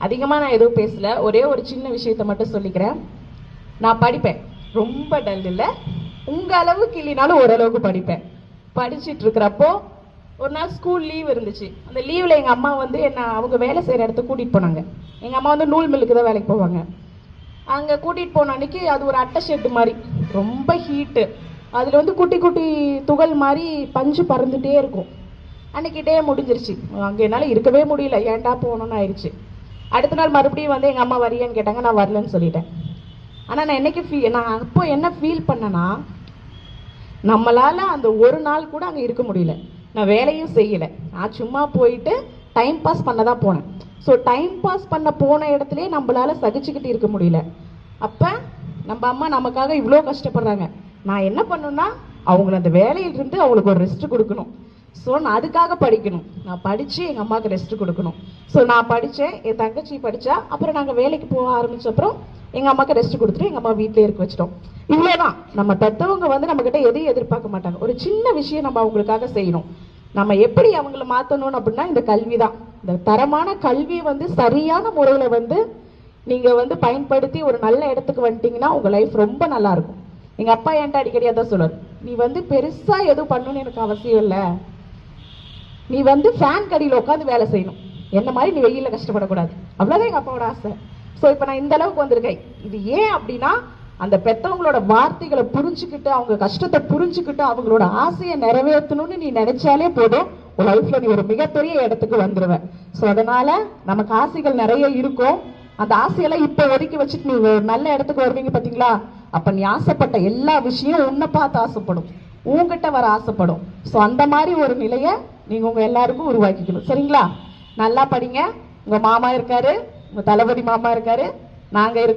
அதிகமாக நான் எதுவும் பேசல, ஒரே ஒரு சின்ன விஷயத்த மட்டும் சொல்லிக்கிறேன். நான் படிப்பேன், ரொம்ப டல் இல்லை, உங்கள் அளவுக்கு இல்லைனாலும் ஓரளவுக்கு படிப்பேன். படிச்சுட்டு இருக்கிறப்போ ஒரு நாள் ஸ்கூல் லீவ் இருந்துச்சு. அந்த லீவில் எங்கள் அம்மா வந்து என்ன அவங்க வேலை செய்கிற இடத்துக்கு கூட்டிகிட்டு போனாங்க. எங்கள் அம்மா வந்து நூல் மில்லுக்கு தான் வேலைக்கு போவாங்க. அங்கே கூட்டிகிட்டு போன அன்றைக்கி அது ஒரு அட்டை ஷெட்டு மாதிரி, ரொம்ப ஹீட்டு. அதில் வந்து குட்டி குட்டி துகள் மாதிரி பஞ்சு பறந்துகிட்டே இருக்கும். அன்றைக்கி டே முடிஞ்சிருச்சு, அங்கே என்னால் இருக்கவே முடியல, ஏன்டா போகணுன்னு ஆயிடுச்சு. அடுத்த நாள் மறுபடியும் வந்து எங்கள் அம்மா வரியான்னு கேட்டாங்க, நான் வரலன்னு சொல்லிட்டேன். ஆனால் நான் நான் அப்போ என்ன ஃபீல் பண்ணேன்னா, நம்மளால் அந்த ஒரு நாள் கூட அங்கே இருக்க முடியல. நான் வேலையும் செய்யலை, நான் சும்மா போயிட்டு டைம் பாஸ் பண்ண தான் போனேன். ஸோ டைம் பாஸ் பண்ண போன இடத்துலையே நம்மளால் சகிச்சுக்கிட்டு இருக்க முடியல. அப்போ நம்ம அம்மா நமக்காக இவ்வளோ கஷ்டப்படுறாங்க, நான் என்ன பண்ணணும்னா அவங்கள அந்த வேலையிலிருந்து அவங்களுக்கு ஒரு ரெஸ்ட் கொடுக்கணும். ஸோ நான் அதுக்காக படிக்கணும், நான் படித்து எங்கள் அம்மாவுக்கு ரெஸ்ட் கொடுக்கணும். ஸோ நான் படித்தேன், என் தங்கச்சி படித்தா. அப்புறம் நாங்கள் வேலைக்கு போக ஆரம்பித்தப்பறம் எங்கள் அம்மாவுக்கு ரெஸ்ட் கொடுத்துட்டு எங்கள் அம்மா வீட்டிலே இருக்க வச்சிட்டோம். இவ்வளோதான். நம்ம பெற்றவங்க வந்து நம்மக்கிட்ட எதையும் எதிர்பார்க்க மாட்டாங்க. ஒரு சின்ன விஷயம் நம்ம அவங்களுக்காக செய்யணும். நம்ம எப்படி அவங்கள மாற்றணும் அப்படின்னா இந்த கல்வி தான். இந்த தரமான கல்வியை வந்து சரியான முறையில் வந்து நீங்கள் வந்து பயன்படுத்தி ஒரு நல்ல இடத்துக்கு வந்துட்டீங்கன்னா உங்கள் லைஃப் ரொம்ப நல்லாயிருக்கும். எங்கள் அப்பா என்கிட்ட அடிக்கடி அதான் சொல்லுவார், நீ வந்து பெருசாக எதுவும் பண்ணணும்னு எனக்கு அவசியம் இல்லை, நீ வந்து ஃபேன் கடியில் உட்காந்து வேலை செய்யணும், என்ன மாதிரி நீ வெயிலில் கஷ்டப்படக்கூடாது, அவ்வளோதான் எங்கள் அப்பாவோட ஆசை. ஸோ இப்போ நான் இந்த அளவுக்கு வந்திருக்கேன். இது ஏன் அப்படின்னா அந்த பெற்றவங்களோட வார்த்தைகளை புரிஞ்சுக்கிட்டு அவங்க கஷ்டத்தை புரிஞ்சுக்கிட்டு அவங்களோட ஆசையை நிறைவேற்றணும்னு நீ நினைச்சாலே போதும், உன் லைஃப்ல நீ ஒரு மிகப்பெரிய இடத்துக்கு வந்துடுவேன். ஸோ அதனால நமக்கு ஆசைகள் நிறைய இருக்கும். அந்த ஆசையெல்லாம் இப்போ ஒதுக்கி வச்சுட்டு நீ ஒரு நல்ல இடத்துக்கு வருவீங்க பார்த்தீங்களா, அப்போ நீ ஆசைப்பட்ட எல்லா விஷயம் உன்னை பார்த்து ஆசைப்படும், உங்ககிட்ட வர ஆசைப்படும். ஸோ அந்த மாதிரி ஒரு நிலையை நீங்கள் உங்கள் எல்லாருக்கும் உருவாக்கிக்கணும். சரிங்களா? நல்லா படிங்க. உங்கள் மாமா இருக்காரு, உங்கள் தளபதி மாமா இருக்காரு, நாங்கள்